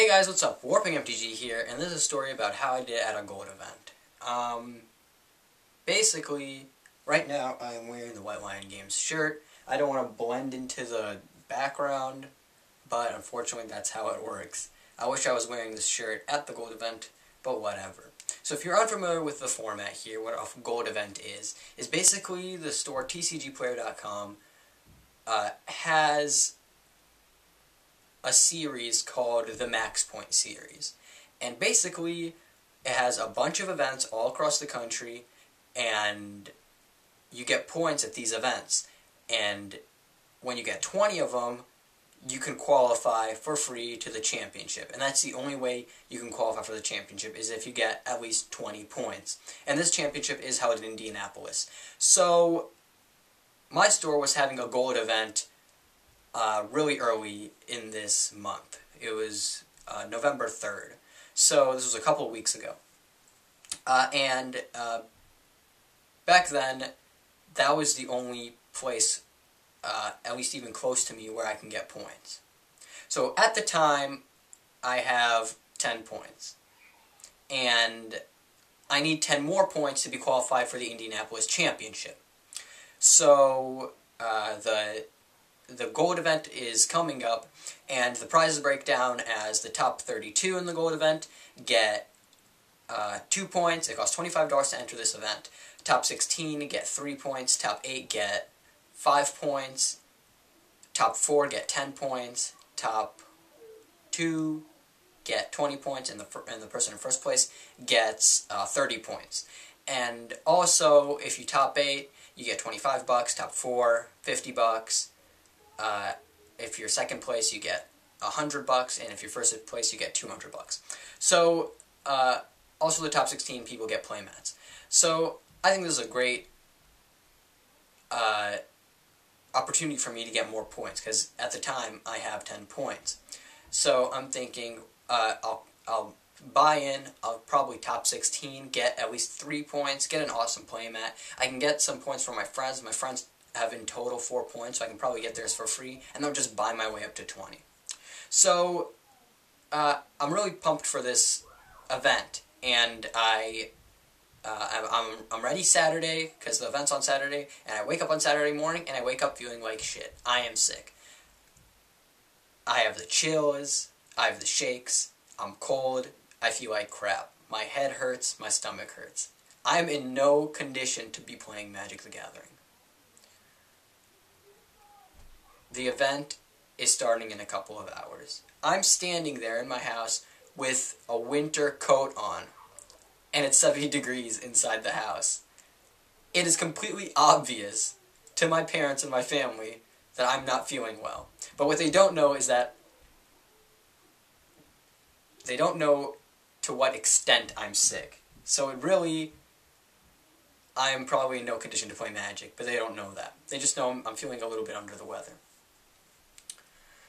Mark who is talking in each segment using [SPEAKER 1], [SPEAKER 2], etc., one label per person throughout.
[SPEAKER 1] Hey guys, what's up? WarPigmtg here, and this is a story about how I did at a gold event. Basically, right now I'm wearing the White Lion Games shirt. I don't want to blend into the background, but unfortunately that's how it works. I wish I was wearing this shirt at the gold event, but whatever. So if you're unfamiliar with the format here, what a gold event is basically the store tcgplayer.com has a series called the Max Point series. And basically, it has a bunch of events all across the country, and you get points at these events. And when you get 20 of them, you can qualify for free to the championship. And that's the only way you can qualify for the championship, is if you get at least 20 points. And this championship is held in Indianapolis. So, my store was having a gold event really early in this month. It was November 3rd. So this was a couple of weeks ago. And back then, that was the only place, at least even close to me, where I can get points. So at the time, I have 10 points. And I need 10 more points to be qualified for the Indianapolis Championship. So the gold event is coming up, and the prizes break down as the top 32 in the gold event get 2 points. It costs $25 to enter this event. Top 16 get 3 points. Top 8 get 5 points. Top 4 get 10 points. Top 2 get 20 points, and the person in first place gets 30 points. And also, if you top 8, you get $25. Top 4, $50. If you're second place, you get $100, and if you're first place, you get $200. So, also the top 16 people get playmats. So, I think this is a great opportunity for me to get more points, because at the time, I have 10 points. So, I'm thinking, I'll buy in, I'll probably top 16, get at least 3 points, get an awesome playmat. I can get some points from my friends. My friends have in total 4 points, so I can probably get theirs for free, and they'll just buy my way up to 20. So, I'm really pumped for this event, and I'm ready Saturday, because the event's on Saturday, and I wake up on Saturday morning, and I wake up feeling like shit. I am sick. I have the chills, I have the shakes, I'm cold, I feel like crap. My head hurts, my stomach hurts. I'm in no condition to be playing Magic the Gathering. The event is starting in a couple of hours. I'm standing there in my house with a winter coat on, and it's 70 degrees inside the house. It is completely obvious to my parents and my family that I'm not feeling well. But what they don't know is that they don't know to what extent I'm sick. So it really, I'm probably in no condition to play Magic, but they don't know that. They just know I'm feeling a little bit under the weather.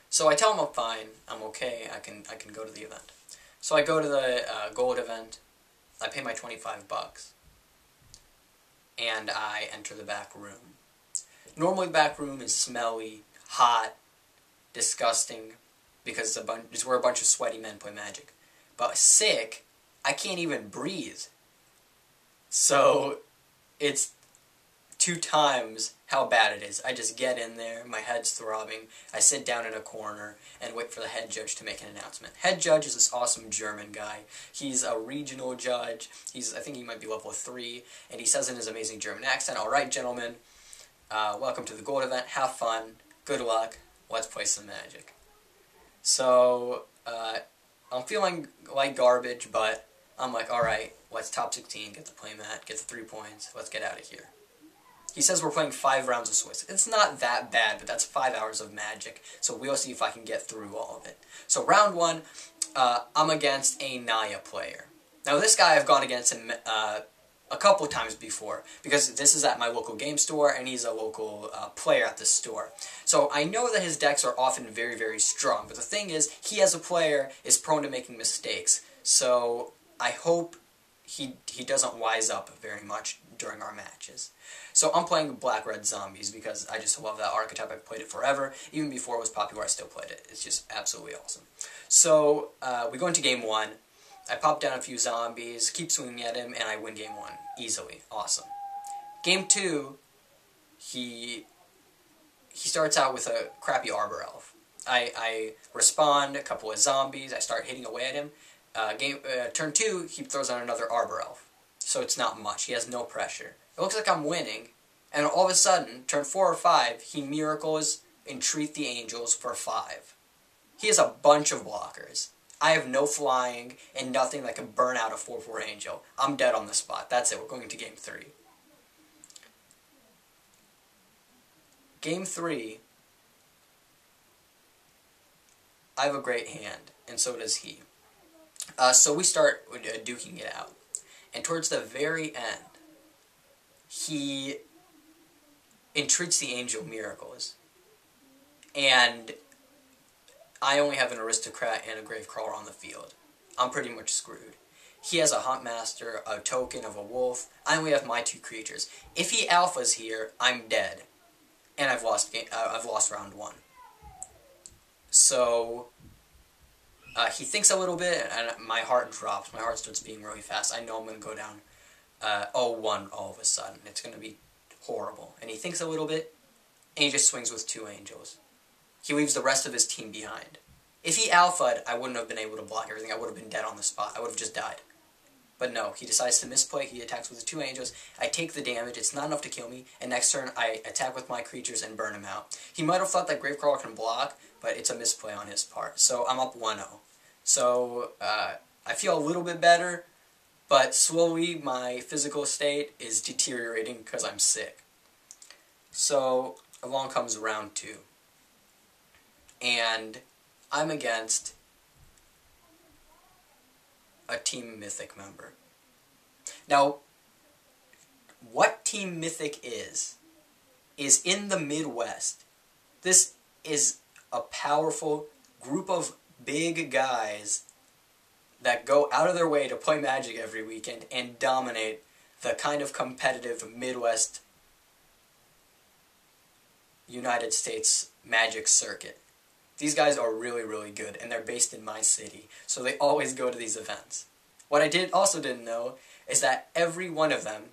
[SPEAKER 1] So I tell them I'm fine, I'm okay, I can go to the event. So I go to the gold event, I pay my $25, and I enter the back room. Normally the back room is smelly, hot, disgusting, because it's where a bunch of sweaty men play Magic. But sick, I can't even breathe. So it's 2 times how bad it is. I just get in there, my head's throbbing, I sit down in a corner and wait for the head judge to make an announcement. Head judge is this awesome German guy. He's a regional judge. I think he might be level 3, and he says in his amazing German accent, "Alright, gentlemen, welcome to the gold event, have fun, good luck, let's play some Magic." So, I'm feeling like garbage, but I'm like, alright, let's top 16, get the playmat, get the 3 points, let's get out of here. He says we're playing 5 rounds of Swiss. It's not that bad, but that's 5 hours of Magic, so we'll see if I can get through all of it. So round 1, I'm against a Naya player. Now this guy I've gone against him a couple times before, because this is at my local game store, and he's a local player at the store. So I know that his decks are often very, very strong, but the thing is, he as a player is prone to making mistakes. So I hope he doesn't wise up very much during our matches. So I'm playing black-red zombies because I just love that archetype. I've played it forever. Even before it was popular, I still played it. It's just absolutely awesome. So we go into game 1. I pop down a few zombies, keep swinging at him, and I win game 1 easily. Awesome. Game 2, he starts out with a crappy Arbor Elf. I respond, a couple of zombies, I start hitting away at him. Turn 2, he throws on another Arbor Elf. So it's not much, he has no pressure. It looks like I'm winning, and all of a sudden, turn 4 or 5, he miracles Entreat the Angels for 5. He has a bunch of blockers. I have no flying, and nothing that can burn out a 4/4 Angel. I'm dead on the spot. That's it, we're going to game 3. Game 3, I have a great hand, and so does he. So we start duking it out. And towards the very end, he entreats the Angel Miracles. And I only have an Aristocrat and a Gravecrawler on the field. I'm pretty much screwed. He has a Huntmaster, a token of a wolf. I only have my 2 creatures. If he alphas here, I'm dead. And I've lost round 1. So he thinks a little bit, and my heart drops. My heart starts beating really fast. I know I'm going to go down 0-1 all of a sudden. It's going to be horrible. And he thinks a little bit, and he just swings with 2 Angels. He leaves the rest of his team behind. If he alpha'd, I wouldn't have been able to block everything. I would have been dead on the spot. I would have just died. But no, he decides to misplay. He attacks with the 2 Angels. I take the damage. It's not enough to kill me. And next turn, I attack with my creatures and burn him out. He might have thought that Gravecrawler can block, but it's a misplay on his part. So I'm up 1-0. So I feel a little bit better, but slowly my physical state is deteriorating because I'm sick. So along comes round 2. And I'm against a Team Mythic member. Now, what Team Mythic is in the Midwest. This is a powerful group of big guys that go out of their way to play Magic every weekend and dominate the kind of competitive Midwest United States Magic circuit. These guys are really, really good, and they're based in my city, so they always go to these events. What I also didn't know is that every one of them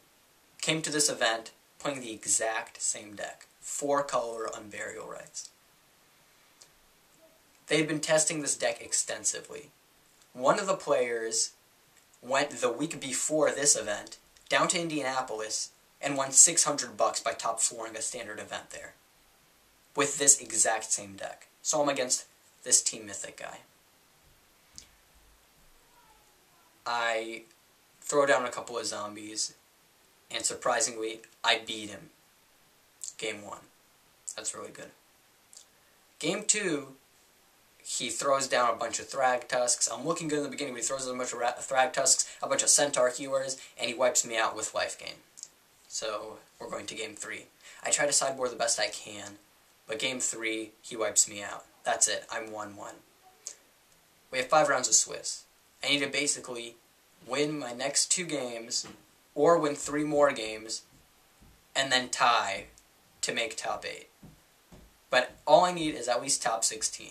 [SPEAKER 1] came to this event playing the exact same deck. 4-color Unburial Rites. They'd been testing this deck extensively. One of the players went the week before this event down to Indianapolis and won $600 by top flooring a standard event there with this exact same deck. So I'm against this Team Mythic guy. I throw down a couple of zombies, and surprisingly, I beat him. Game 1. That's really good. Game 2, he throws down a bunch of Thragtusks. I'm looking good in the beginning, but he throws a bunch of Thragtusks, a bunch of Centaur Healers, and he wipes me out with life gain. So we're going to Game 3. I try to sideboard the best I can, but Game 3, he wipes me out. That's it. I'm 1-1. We have 5 rounds of Swiss. I need to basically win my next 2 games, or win 3 more games, and then tie to make top 8. But all I need is at least top 16.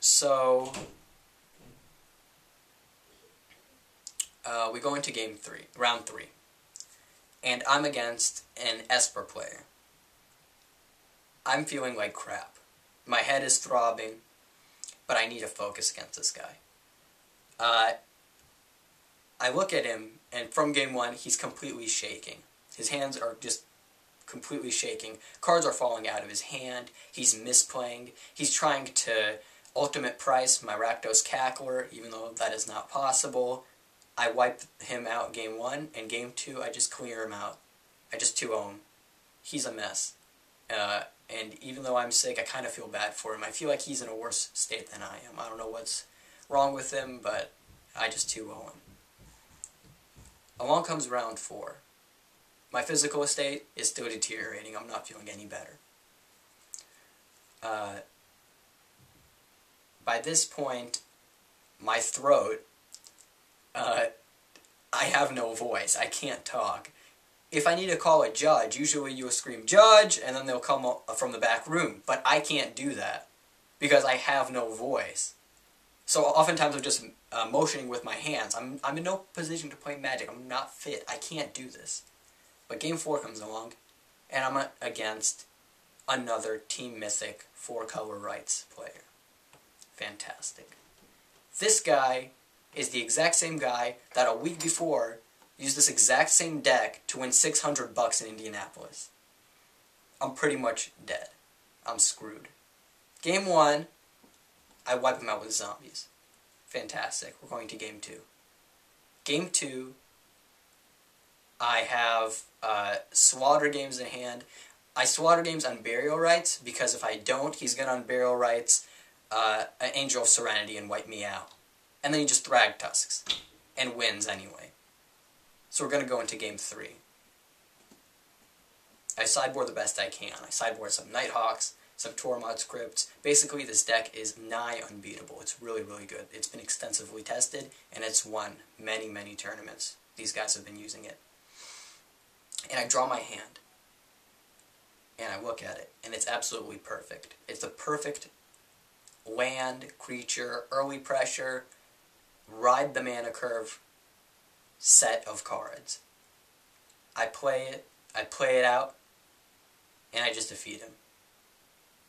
[SPEAKER 1] So we go into round 3. And I'm against an Esper player. I'm feeling like crap. My head is throbbing, but I need to focus against this guy. I look at him, and from game 1, he's completely shaking. His hands are just completely shaking. Cards are falling out of his hand. He's misplaying. He's trying to ultimate price my Rakdos Cackler, even though that is not possible. I wipe him out game 1, and game 2, I just clear him out. I just 2-0 him. He's a mess. And even though I'm sick, I kind of feel bad for him. I feel like he's in a worse state than I am. I don't know what's wrong with him, but I just 2-0 him. Along comes round 4. My physical state is still deteriorating. I'm not feeling any better. By this point, my throat I have no voice. I can't talk. If I need to call a judge, usually you'll scream, "Judge," and then they'll come from the back room. But I can't do that because I have no voice. So oftentimes I'm just motioning with my hands. I'm in no position to play Magic. I'm not fit. I can't do this. But Game 4 comes along, and I'm against another Team Mythic 4-color rights player. Fantastic. This guy is the exact same guy that a week before used this exact same deck to win $600 in Indianapolis. I'm pretty much dead. I'm screwed. Game 1, I wipe him out with zombies. Fantastic. We're going to Game 2. Game 2, I have Slaughter Games in hand. I Slaughter Games on Burial Rites, because if I don't, he's going to on Burial Rites an Angel of Serenity and wipe me out. And then he just Thrag Tusks and wins anyway. So we're going to go into Game 3. I sideboard the best I can. I sideboard some Nighthawks, some Tormod's Crypts. Basically, this deck is nigh unbeatable. It's really, really good. It's been extensively tested, and it's won many, many tournaments. These guys have been using it. And I draw my hand, and I look at it, and it's absolutely perfect. It's a perfect land, creature, early pressure, ride the mana curve set of cards. I play it out, and I just defeat him.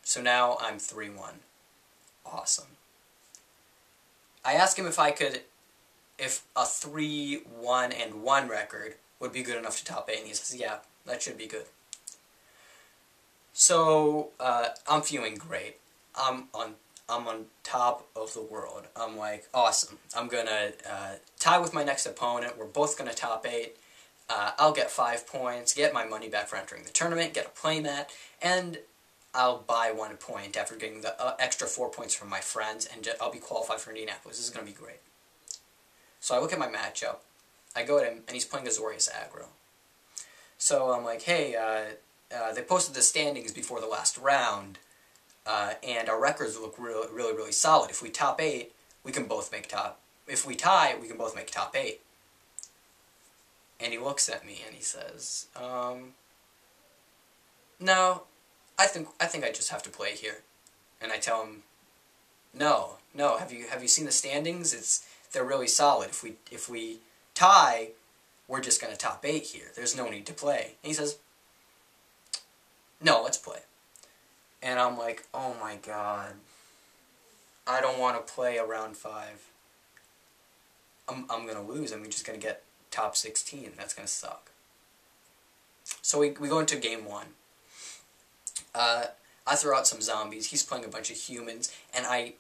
[SPEAKER 1] So now I'm 3-1. Awesome. I asked him if a 3-1-1 record would be good enough to top 8, and he says, yeah, that should be good. So, I'm feeling great. I'm on top of the world. I'm like, awesome. I'm gonna tie with my next opponent. We're both gonna top 8. I'll get 5 points, get my money back for entering the tournament, get a playmat, and I'll buy 1 point after getting the extra 4 points from my friends, and I'll be qualified for Indianapolis. This is gonna be great. So I look at my matchup. I go at him, and he's playing Azorius aggro. So I'm like, hey, they posted the standings before the last round, and our records look really, really, really solid. If we top 8, we can both make top. If we tie, we can both make top 8. And he looks at me and he says, no, I think I just have to play here. And I tell him, no, have you seen the standings? They're really solid. If we tie, we're just gonna top 8 here. There's no need to play. And he says, no, let's play. And I'm like, oh my god, I don't want to play a round 5. I'm gonna lose. I'm just gonna get top 16. That's gonna suck. So we go into Game 1. I throw out some zombies. He's playing a bunch of humans, and I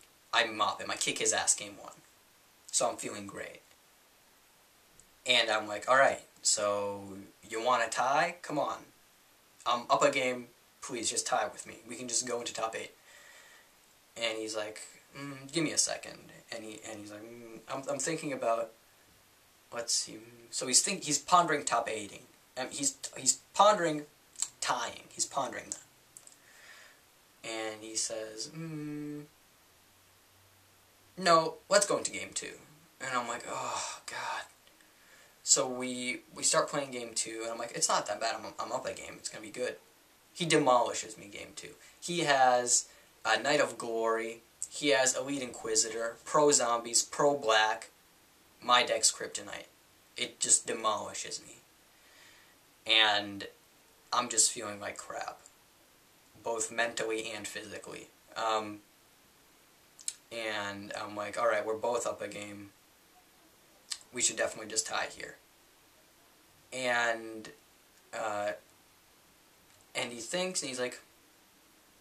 [SPEAKER 1] mop him. I kick his ass Game 1. So I'm feeling great. And I'm like, alright, so you want to tie? Come on. I'm up a game. Please, just tie with me. We can just go into top 8. And he's like, give me a second. And he's like, I'm thinking about, let's see. So he's pondering top 8ing. He's pondering tying. He's pondering that. And he says, no, let's go into Game 2. And I'm like, oh, God. So we start playing Game 2, and I'm like, it's not that bad. I'm up a game. It's going to be good. He demolishes me Game 2. He has Knight of Glory. He has Elite Inquisitor, Pro Zombies, Pro Black. My deck's Kryptonite. It just demolishes me. And I'm just feeling like crap. Both mentally and physically. And I'm like, alright, we're both up a game. We should definitely just tie here. And he thinks, and he's like,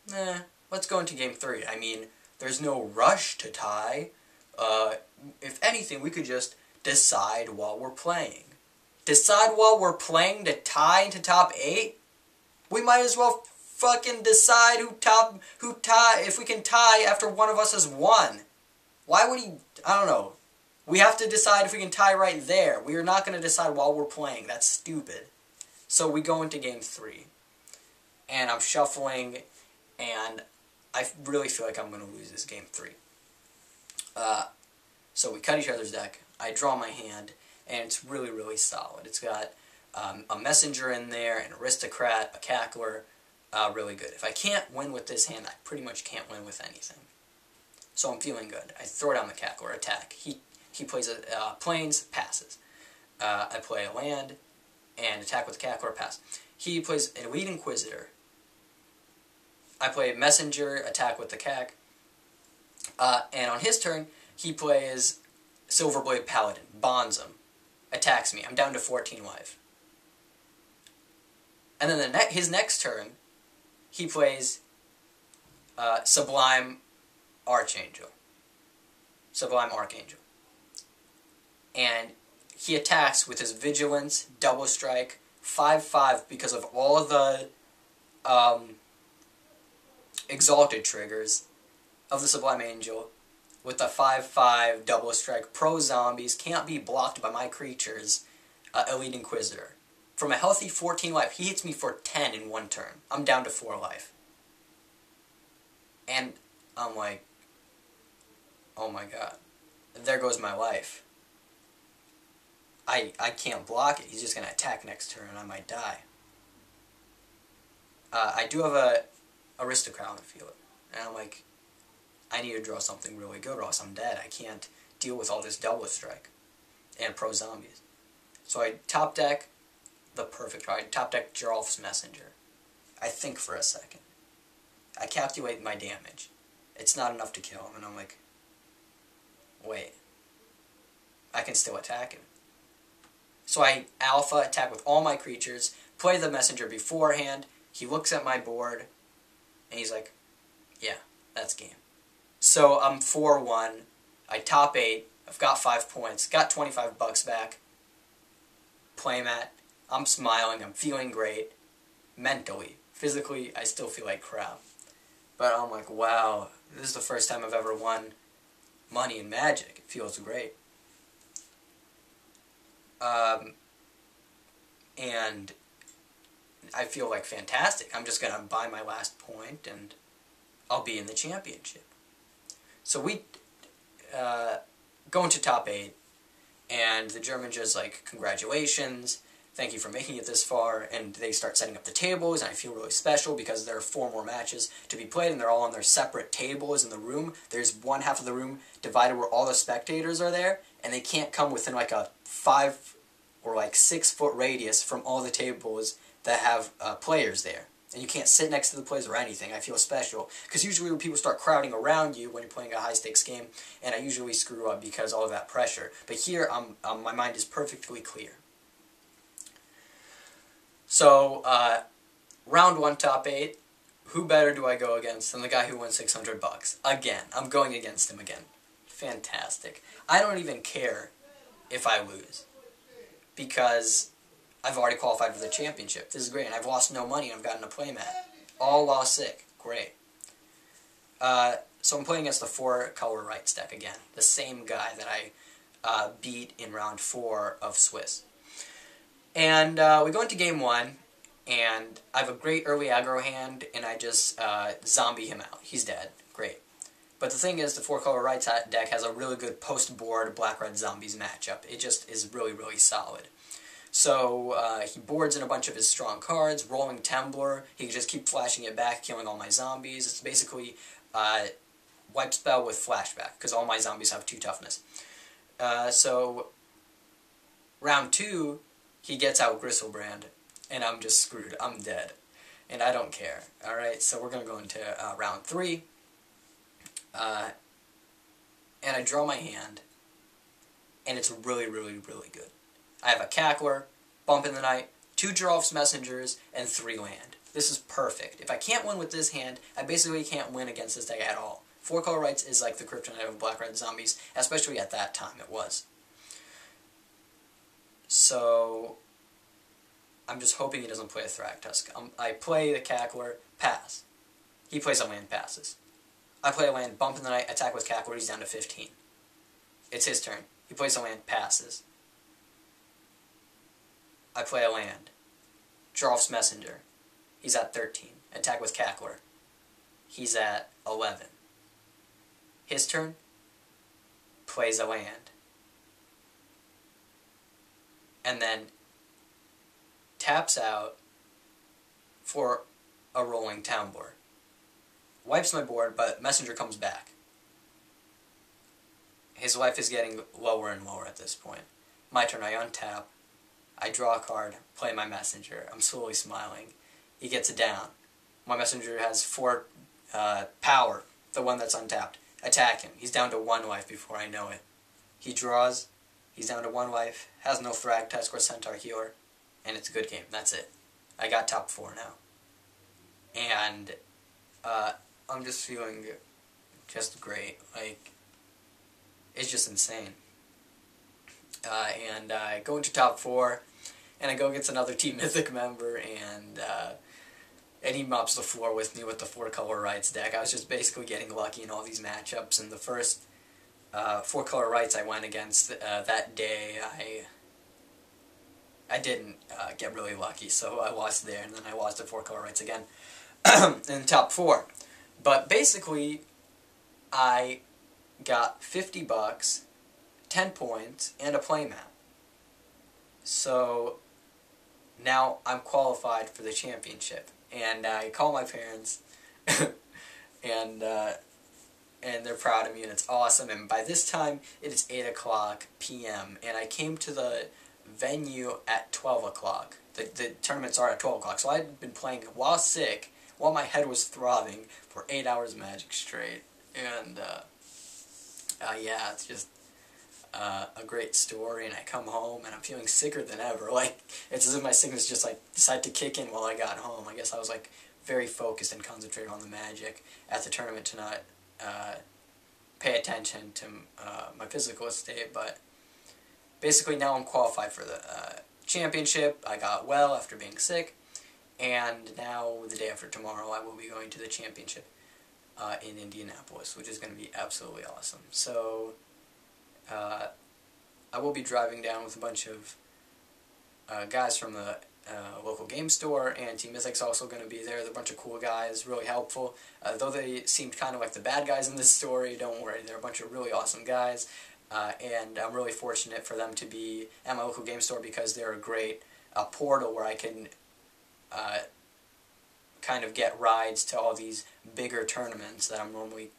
[SPEAKER 1] nah, let's go into Game 3. I mean, there's no rush to tie. If anything, we could just decide while we're playing. Decide while we're playing to tie into top 8? We might as well fucking decide if we can tie after one of us has won. Why would he, I don't know. We have to decide if we can tie right there. We are not going to decide while we're playing. That's stupid. So we go into Game 3. And I'm shuffling, and I really feel like I'm going to lose this Game 3. So we cut each other's deck. I draw my hand, and it's really, really solid. It's got a messenger in there, an aristocrat, a cackler, really good. If I can't win with this hand, I pretty much can't win with anything. So I'm feeling good. I throw down the cackler, attack. He plays plains, passes. I play a land, and attack with the cackler, pass. He plays an Elite Inquisitor. I play messenger, attack with the cack. And on his turn, he plays Silverblade Paladin, bonds him, attacks me. I'm down to 14 life. And then his next turn, he plays Sublime Archangel. Sublime Archangel. And he attacks with his Vigilance, Double Strike, 5/5 because of all the Exalted triggers of the Sublime Angel with the 5/5 Double Strike. Pro zombies can't be blocked by my creatures. Elite Inquisitor. From a healthy 14 life, he hits me for 10 in one turn. I'm down to 4 life. And I'm like, oh my god. There goes my life. I can't block it. He's just going to attack next turn and I might die. I do have a Aristocrat on the field. And I'm like, I need to draw something really good or else I'm dead. I can't deal with all this Double Strike and Pro Zombies. So I top deck the perfect card. I top deck Jarlf's Messenger. I think for a second. I calculate my damage. It's not enough to kill him. And I'm like, wait. I can still attack him. So I alpha attack with all my creatures, play the messenger beforehand, he looks at my board, and he's like, yeah, that's game. So I'm 4-1, I top 8, I've got 5 points, got 25 bucks back, playmat, I'm smiling, I'm feeling great, mentally. Physically, I still feel like crap. But I'm like, wow, this is the first time I've ever won money in Magic. It feels great. And I feel like fantastic. I'm just going to buy my last point and I'll be in the championship. So we go into top 8 and the German just like, congratulations, thank you for making it this far, and they start setting up the tables, and I feel really special because there are 4 more matches to be played, and they're all on their separate tables in the room. There's one half of the room divided where all the spectators are there, and they can't come within like a 5 or like 6 foot radius from all the tables that have players there. And you can't sit next to the players or anything. I feel special. Because usually when people start crowding around you when you're playing a high-stakes game, and I usually screw up because of all of that pressure. But here, my mind is perfectly clear. So, round 1, top 8. Who better do I go against than the guy who won 600 bucks? Again, I'm going against him again. Fantastic. I don't even care if I lose. Because I've already qualified for the championship. This is great. And I've lost no money and I've gotten a playmat. All while sick. Great. So I'm playing against the 4-color rights deck again. The same guy that I beat in round 4 of Swiss. And we go into game 1, and I have a great early aggro hand, and I just zombie him out. He's dead. Great. But the thing is, the 4-color rights deck has a really good post-board black-red zombies matchup. It just is really, really solid. So he boards in a bunch of his strong cards, rolling Temblor. He can just keep flashing it back, killing all my zombies. It's basically wipe spell with flashback, because all my zombies have 2 toughness. So round 2, he gets out Gristlebrand, and I'm just screwed. I'm dead. And I don't care. Alright, so we're going to go into round 3. And I draw my hand, and it's really, really, really good. I have a Cackler, Bump in the Night, 2 Jarlf's Messengers, and 3 land. This is perfect. If I can't win with this hand, I basically can't win against this deck at all. 4-color rights is like the kryptonite of black-red zombies, especially at that time it was. So I'm just hoping he doesn't play a Thragtusk. I play the Cackler, pass. He plays a land, passes. I play a land, Bump in the Night, attack with Cackler, he's down to 15. It's his turn. He plays a land, passes. I play a land. Jarlf's Messenger. He's at 13. Attack with Cackler. He's at 11. His turn. Plays a land. and then taps out for a rolling town board. Wipes my board, but messenger comes back. His life is getting lower and lower at this point. My turn, I untap, I draw a card, play my messenger. I'm slowly smiling. He gets it down. My messenger has 4 power, the one that's untapped. Attack him. He's down to 1 life before I know it. He draws, he's down to 1 life, has no frag, Task Force Centaur healer, and it's a good game. That's it. I got top 4 now. And I'm just feeling just great. Like, it's just insane. And I go into top 4, and I go against another Team Mythic member, and he mops the floor with me with the 4-color rights deck. I was just basically getting lucky in all these matchups, and the first 4-color rights I went against that day, I didn't get really lucky, so I lost there, and then I lost to 4-color rights again in top 4. But basically, I got $50, 10 points, and a playmat. So now I'm qualified for the championship, and I call my parents, and they're proud of me, and it's awesome. And by this time, it is 8 p.m., and I came to the venue at 12 o'clock. The tournaments are at 12 o'clock, so I'd been playing while sick, while my head was throbbing, for 8 hours of Magic straight. And yeah, it's just a great story, and I come home, and I'm feeling sicker than ever. Like, it's as if my sickness just, like, decided to kick in while I got home. I guess I was, like, very focused and concentrated on the Magic at the tournament to not pay attention to my physical state, but basically now I'm qualified for the championship. I got well after being sick, and now, the day after tomorrow, I will be going to the championship in Indianapolis, which is going to be absolutely awesome. So I will be driving down with a bunch of guys from the local game store, and Team Mythic's also going to be there. They're a bunch of cool guys, really helpful. Though they seemed kind of like the bad guys in this story, don't worry, they're a bunch of really awesome guys. And I'm really fortunate for them to be at my local game store because they're a great portal where I can kind of get rides to all these bigger tournaments that I'm normally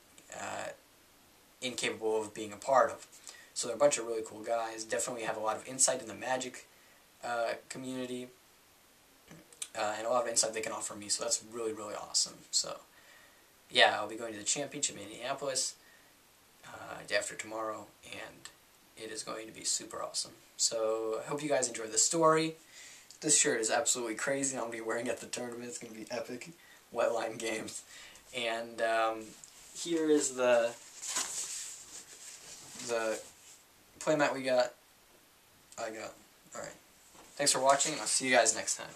[SPEAKER 1] incapable of being a part of. So they're a bunch of really cool guys, definitely have a lot of insight in the Magic community, and a lot of insight they can offer me, so that's really, really awesome. So, yeah, I'll be going to the championship in Indianapolis day after tomorrow, and it is going to be super awesome. So, I hope you guys enjoyed the story. This shirt is absolutely crazy, I'm going to be wearing it at the tournament. It's going to be epic. Wetline Games. And here is the playmat we got. Alright. Thanks for watching, and I'll see you guys next time.